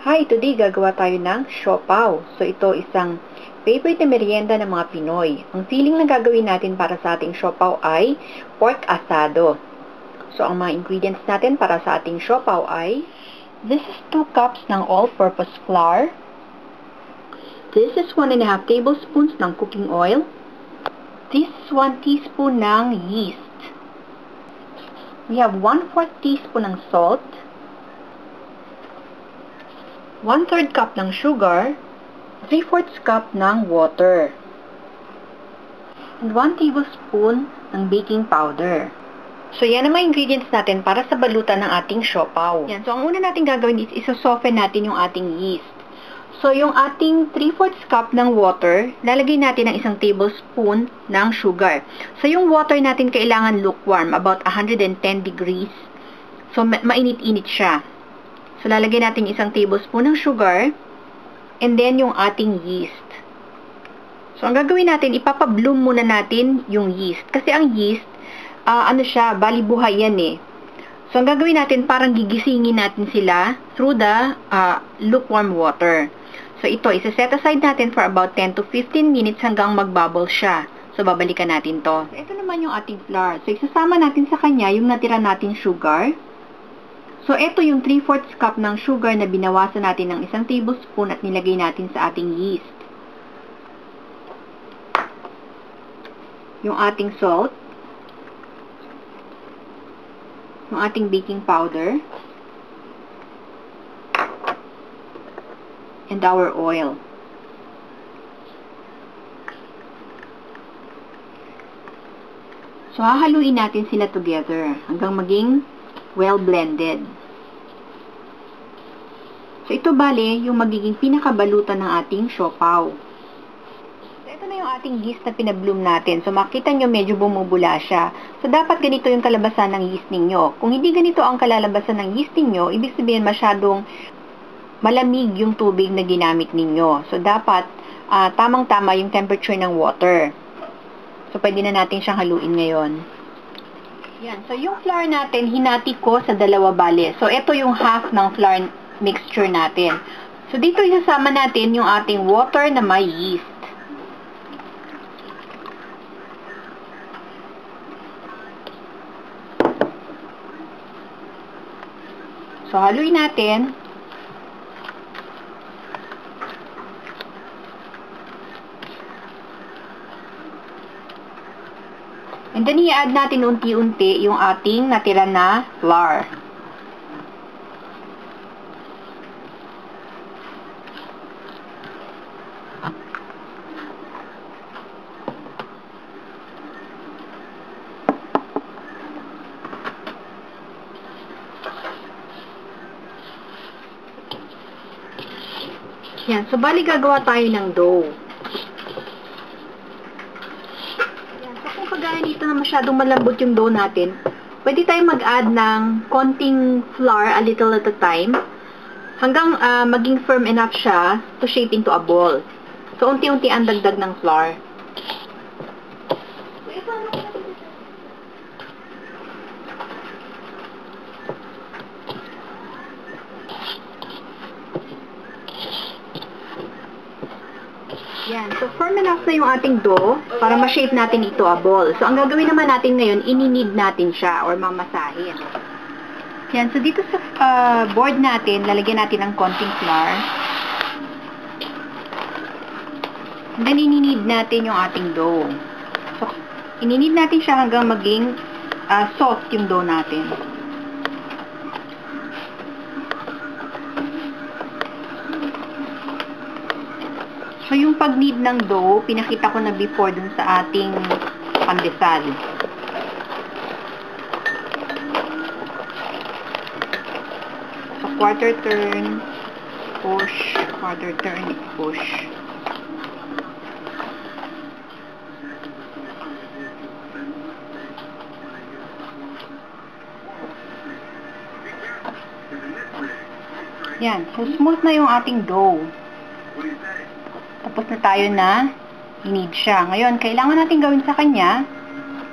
Hi, today gagawa tayo ng siopaw. So ito isang favorite na merienda ng mga Pinoy. Ang feeling na gagawin natin para sa ating siopaw ay pork asado. So ang mga ingredients natin para sa ating siopaw ay this is 2 cups ng all-purpose flour. This is 1.5 tablespoons ng cooking oil. This is 1 teaspoon ng yeast. We have 1/4 teaspoon ng salt. 1/3 cup ng sugar, 3/4 cup ng water, and 1 tablespoon ng baking powder. So, yan ang mga ingredients natin para sa balutan ng ating siopaw. Yan. So, ang una natin gagawin is isosoften natin yung ating yeast. So, yung ating 3/4 cup ng water, lalagay natin ng 1 tablespoon ng sugar. So, yung water natin kailangan lukewarm, about 110 degrees. So, mainit-init siya. So, lalagyan natin 1 tablespoon ng sugar and then yung ating yeast. So, ang gagawin natin, ipapabloom muna natin yung yeast. Kasi ang yeast, balibuhay yan eh. So, ang gagawin natin, parang gigisingin natin sila through the lukewarm water. So, ito, isa-set aside natin for about 10 to 15 minutes hanggang mag-bubble siya. So, babalikan natin to. So, ito naman yung ating flour. So, isasama natin sa kanya yung natira natin sugar. So, ito yung 3/4 cup ng sugar na binawasan natin ng 1 tablespoon at nilagay natin sa ating yeast. Yung ating salt. Yung ating baking powder. And our oil. So, hahaluin natin sila together hanggang maging well-blended. So, ito bale yung magiging pinakabalutan ng ating siopaw. So, ito na yung ating yeast na pinabloom natin. So, makita nyo medyo bumubula siya. So, dapat ganito yung kalabasan ng yeast ninyo. Kung hindi ganito ang kalalabasan ng yeast ninyo, ibig sabihin masyadong malamig yung tubig na ginamit ninyo. So, dapat tamang-tama yung temperature ng water. So, pwede na natin siyang haluin ngayon. Yan. So, yung flour natin, hinati ko sa 2 bale. So, ito yung half ng flour mixture natin. So, dito isasama natin yung ating water na may yeast. So, haluin natin. And then, i-add natin unti-unti yung ating natira na flour. Yan. So, bali gagawa tayo ng dough. Kagaya dito na masyadong malambot yung dough natin, pwede tayong mag-add ng konting flour a little at a time hanggang maging firm enough siya to shape into a ball. So, unti-unti ang dagdag ng flour. Yan. So, firm enough na yung ating dough para ma-shape natin ito a ball. So, ang gagawin naman natin ngayon, ininid natin siya or mamasahin. Yan. So, dito sa board natin, lalagyan natin ng konting flour. And then, ininid natin yung ating dough. So, ininid natin siya hanggang maging soft yung dough natin. So, yung pag-knead ng dough, pinakita ko na before dun sa ating pandesal. So, quarter turn, push, quarter turn, push. Yan. So, smooth na yung ating dough. Tapos na tayo na i-knead siya. Ngayon, kailangan natin gawin sa kanya,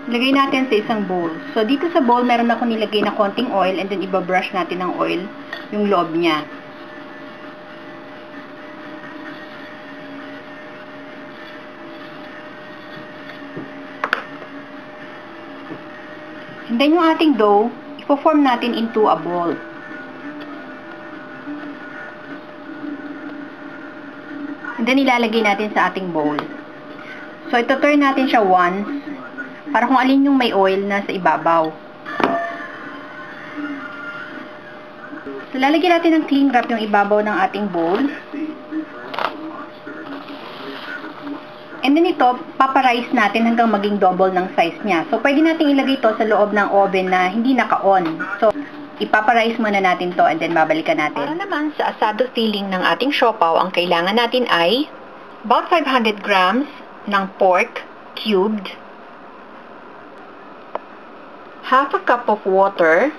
Lagay natin sa isang bowl. So, dito sa bowl, meron ako nilagay na konting oil and then ibabrush natin ng oil yung loob niya. And then yung ating dough, ipo-form natin into a ball. And then ilalagay natin sa ating bowl. So ito turn natin siya once para kung alin yung may oil na sa ibabaw. So lalagyan natin ng cling wrap yung ibabaw ng ating bowl. And then ito, paparize natin hanggang maging double ng size niya. So, pwede natin ilagay ito sa loob ng oven na hindi naka-on. So, ipaparize muna natin to and then babalikan natin. Para naman sa asado filling ng ating siopaw, ang kailangan natin ay about 500 grams ng pork cubed, half a cup of water,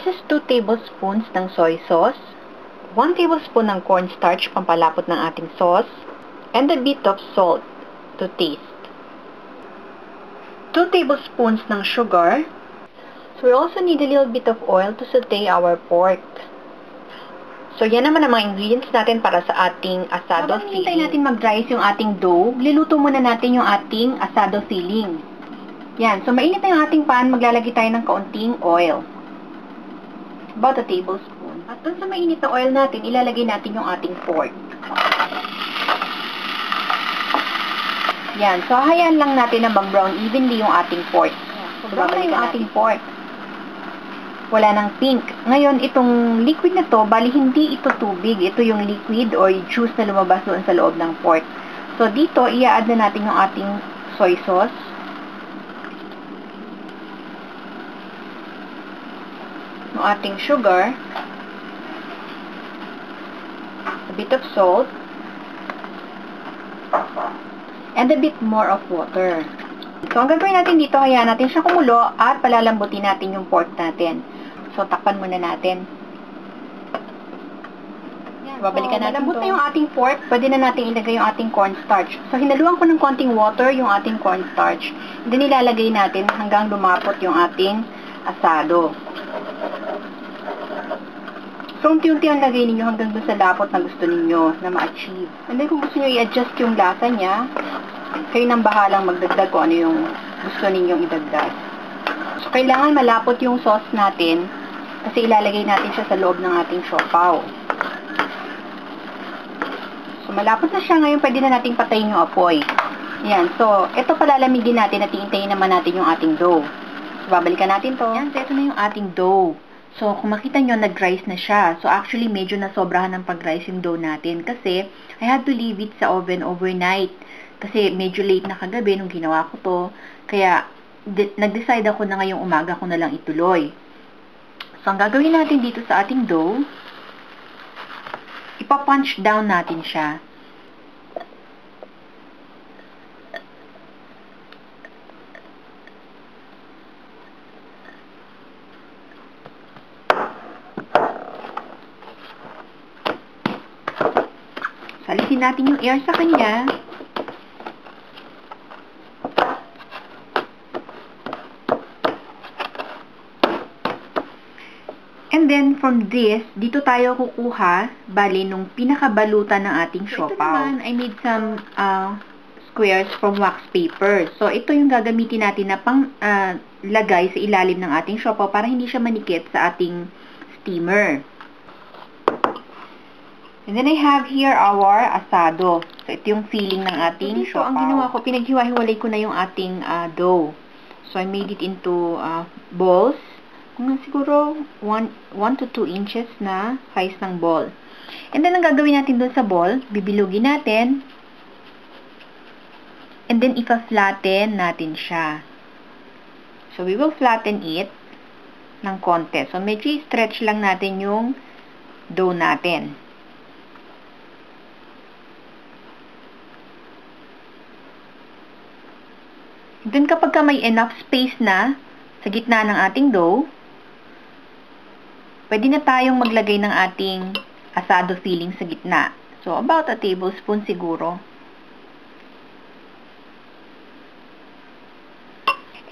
just 2 tablespoons ng soy sauce, 1 tablespoon ng cornstarch pampalapot ng ating sauce, and a bit of salt to taste. 2 tablespoons ng sugar. So we also need a little bit of oil to saute our pork. So yan naman ang mga ingredients natin para sa ating asado filling. Habang natin mag-rise yung ating dough, liluto muna natin yung ating asado filling. Yan. So mainit na yung ating pan, maglalagay tayo ng kaunting oil. About a tablespoon. At dun sa mainit na oil natin, ilalagay natin yung ating pork. Yan. So, hayaan lang natin na mag-brown evenly yung ating pork. So, brown na yung ating pork. Wala nang pink. Ngayon, itong liquid na to, bali hindi ito tubig. Ito yung liquid or juice na lumabas doon sa loob ng pork. So, dito, i-add na natin yung ating soy sauce. Yung ating sugar. A bit of salt. And a bit more of water. So, ang gagawin natin dito, hayaan natin siya kumulo at palalambutin natin yung pork natin. So, takpan muna natin. Yan. Babalikan natin malambot na yung ating pork, pwede na natin ilagay yung ating cornstarch. So, hinaluan ko ng konting water yung ating cornstarch. Then, ilalagay natin hanggang lumapot yung ating asado. So, unti-unti ang lagay ninyo hanggang dun sa lapot na gusto ninyo na ma-achieve. And then, kung gusto nyo i-adjust yung lasa niya, kayo nang bahalang magdagdag kung ano yung gusto ninyong idagdag. So, kailangan malapot yung sauce natin kasi ilalagay natin siya sa loob ng ating siopaw. So, malapot na siya. Ngayon, pwede na nating patayin yung apoy. Yan. So, ito palalamigin natin at iintayin naman natin yung ating dough. So, babalikan natin to. Yan. So, ito na yung ating dough. So, kung makita nyo, nag-rise na siya. So, actually, medyo nasobrahan ng pag-rise yung dough natin. Kasi, I had to leave it sa oven overnight. Kasi, medyo late na kagabi nung ginawa ko to. Kaya, nag-decide ako na ngayong umaga ko na lang ituloy. So, ang gagawin natin dito sa ating dough, ipa-punch down natin siya. Salisin natin yung air sa kanya. And then, from this, dito tayo kukuha, bali, nung pinakabalutan ng ating siopaw. So, ito naman, I made some squares from wax paper. So, ito yung gagamitin natin na pang lagay sa ilalim ng ating siopaw para hindi siya manikit sa ating steamer. And then, I have here our asado. So, ito yung filling ng ating siopaw. So, ang ginawa ko, pinaghiwa-hiwalay ko na yung ating dough. So, I made it into balls. Kung siguro 1 to 2 inches na size ng ball. And then, ang gagawin natin dun sa ball, bibilugin natin. And then, ipa-flatten natin siya. So, we will flatten it ng konti. So, medyo stretch lang natin yung dough natin. And then, kapag may enough space na sa gitna ng ating dough, pwede na tayong maglagay ng ating asado filling sa gitna. So, about a tablespoon siguro.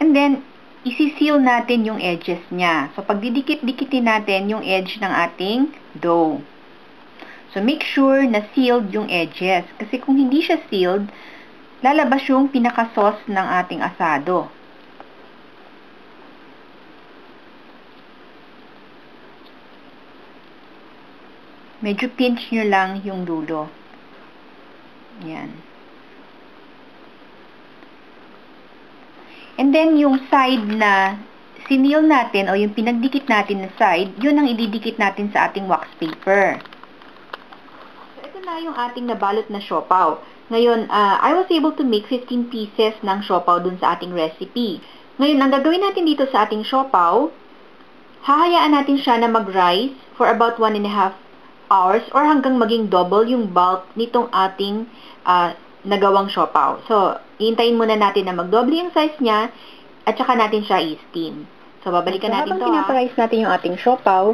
And then, isi-seal natin yung edges niya. So, pag didikit-dikitin natin yung edge ng ating dough. So, make sure na sealed yung edges. Kasi kung hindi siya sealed, lalabas yung pinaka-sauce ng ating asado. medyo pinch nyo lang yung dulo. Yan. And then, yung side na sinil natin o yung pinagdikit natin na side, yun ang ididikit natin sa ating wax paper. So, ito na yung ating nabalot na siopaw. Ngayon, I was able to make 15 pieces ng siopaw dun sa ating recipe. Ngayon, ang gagawin natin dito sa ating siopaw, hahayaan natin siya na mag-rise for about 1.5 hours or hanggang maging double yung bulk nitong ating nagawang siopaw. So, iintayin muna natin na mag-double yung size niya at saka natin siya i-steam. So, babalikan natin to. Habang pinaparice natin yung ating siopaw,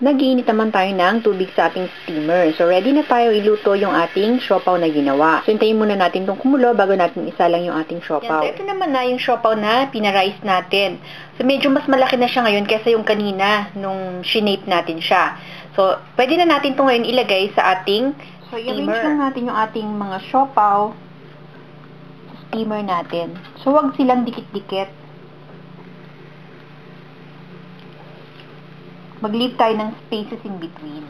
nag-iinit naman tayo ng tubig sa ating steamer. So, ready na tayo iluto yung ating siopaw na ginawa. So, hintayin muna natin itong kumulo bago natin isalang yung ating siopaw. Yan, so, ito naman na yung siopaw na pinarice natin. So, medyo mas malaki na siya ngayon kaysa yung kanina nung shinape natin siya. So, pwede na natin ito ngayon ilagay sa ating steamer. So, i-arrange lang natin yung ating mga siopaw sa steamer natin. So, wag silang dikit-dikit. Mag-leave tayo ng spaces in between.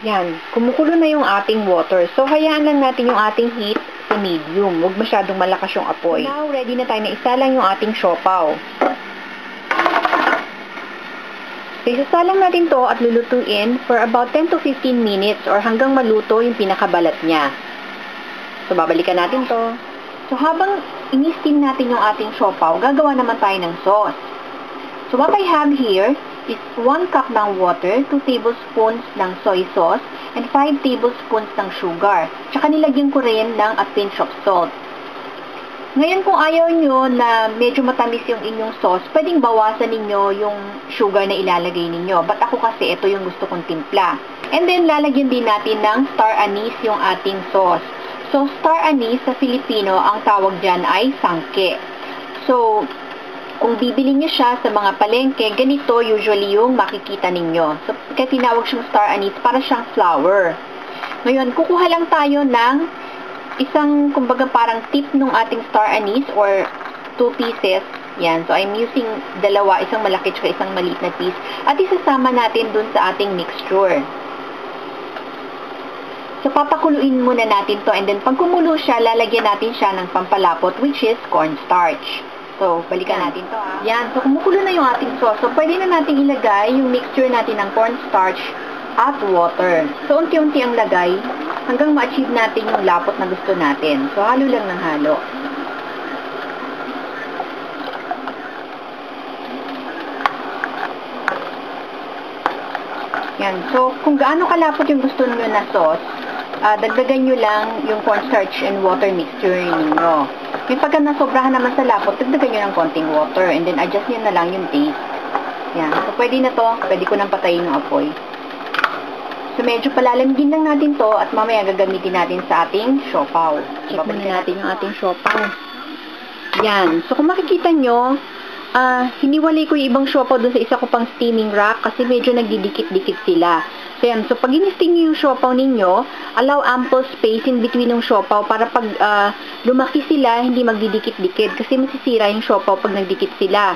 Yan. Kumukulo na yung ating water. So, hayaan lang natin yung ating heat sa medium. Huwag masyadong malakas yung apoy. So, now, ready na tayo na isalang yung ating siopaw. So, isasalang natin to at lulutuin for about 10 to 15 minutes or hanggang maluto yung pinakabalat niya. So, babalikan natin to. So, habang ini-steam natin yung ating siopaw, gagawa naman tayo ng sauce. So, what I have here is 1 cup ng water, 2 tablespoons ng soy sauce, and 5 tablespoons ng sugar. Tsaka nilagyan ko rin ng a pinch of salt. Ngayon, kung ayaw nyo na medyo matamis yung inyong sauce, pwedeng bawasan ninyo yung sugar na ilalagay ninyo. But ako kasi, ito yung gusto kong timpla. And then, lalagyan din natin ng star anise yung ating sauce. So, star anise sa Filipino, ang tawag dyan ay sangke. So, kung bibili nyo siya sa mga palengke, ganito usually yung makikita ninyo. So, kaya tinawag siyang star anise, para siyang flower. Ngayon, kukuha lang tayo ng isang, kumbaga parang tip nung ating star anise or 2 pieces. Yan. So, I'm using dalawa, isang malaki at isang maliit na piece. At isasama natin dun sa ating mixture. So, papakuluin muna natin to and then pag kumulo siya, lalagyan natin siya ng pampalapot which is cornstarch. So, balikan natin to ha. Yan. So, kumukulo na yung ating sauce. So, pwede na natin ilagay yung mixture natin ng cornstarch at water. So, unti-unti ang lagay hanggang ma-achieve natin yung lapot na gusto natin. So, halo lang ng halo. Yan. So, kung gaano kalapot yung gusto nyo na sauce, dagdagan nyo lang yung cornstarch and water mixture ninyo. Yung pagka nasobrahan naman sa lapot, dagdagan nyo ng konting water and then adjust nyo na lang yung taste. Yan. So, pwede na to. Pwede ko nang patayin yung apoy. So, medyo palalamigin lang natin to at mamaya gagamitin natin sa ating siopaw. Check muna natin yung ating siopaw. Yan. So, kung makikita nyo, hiniwalay ko yung ibang siopaw dun sa isa ko pang steaming rack kasi medyo nagdidikit-dikit sila. So, yan. So, pag in-steam nyo yung siopaw ninyo, allow ample space in between ng siopaw para pag lumaki sila, hindi magdidikit-dikit kasi masisira yung siopaw pag nagdikit sila.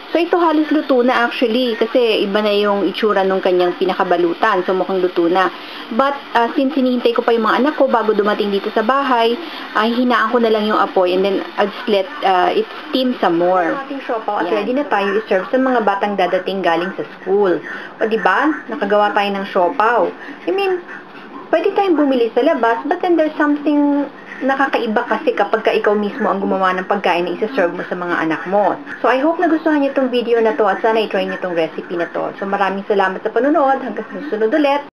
So, ito halos luto na actually kasi iba na yung itsura nung kanyang pinakabalutan. So, mukhang luto na. But, since hinihintay ko pa yung mga anak ko bago dumating dito sa bahay, hinaan ko na lang yung apoy and then I'll just let it steam some more. Ang ating siopaw at ready na tayo i-serve sa mga batang dadating galing sa school. O, diba? Nakagawa tayo ng siopaw. I mean, pwede tayong bumili sa labas but then there's something nakakaiba kasi kapag ka ikaw mismo ang gumawa ng pagkain na isa-serve mo sa mga anak mo. So, I hope nagustuhan niyo itong video na to at sana i-try niyo itong recipe na to. So, maraming salamat sa panonood. Hanggang sa susunod ulit.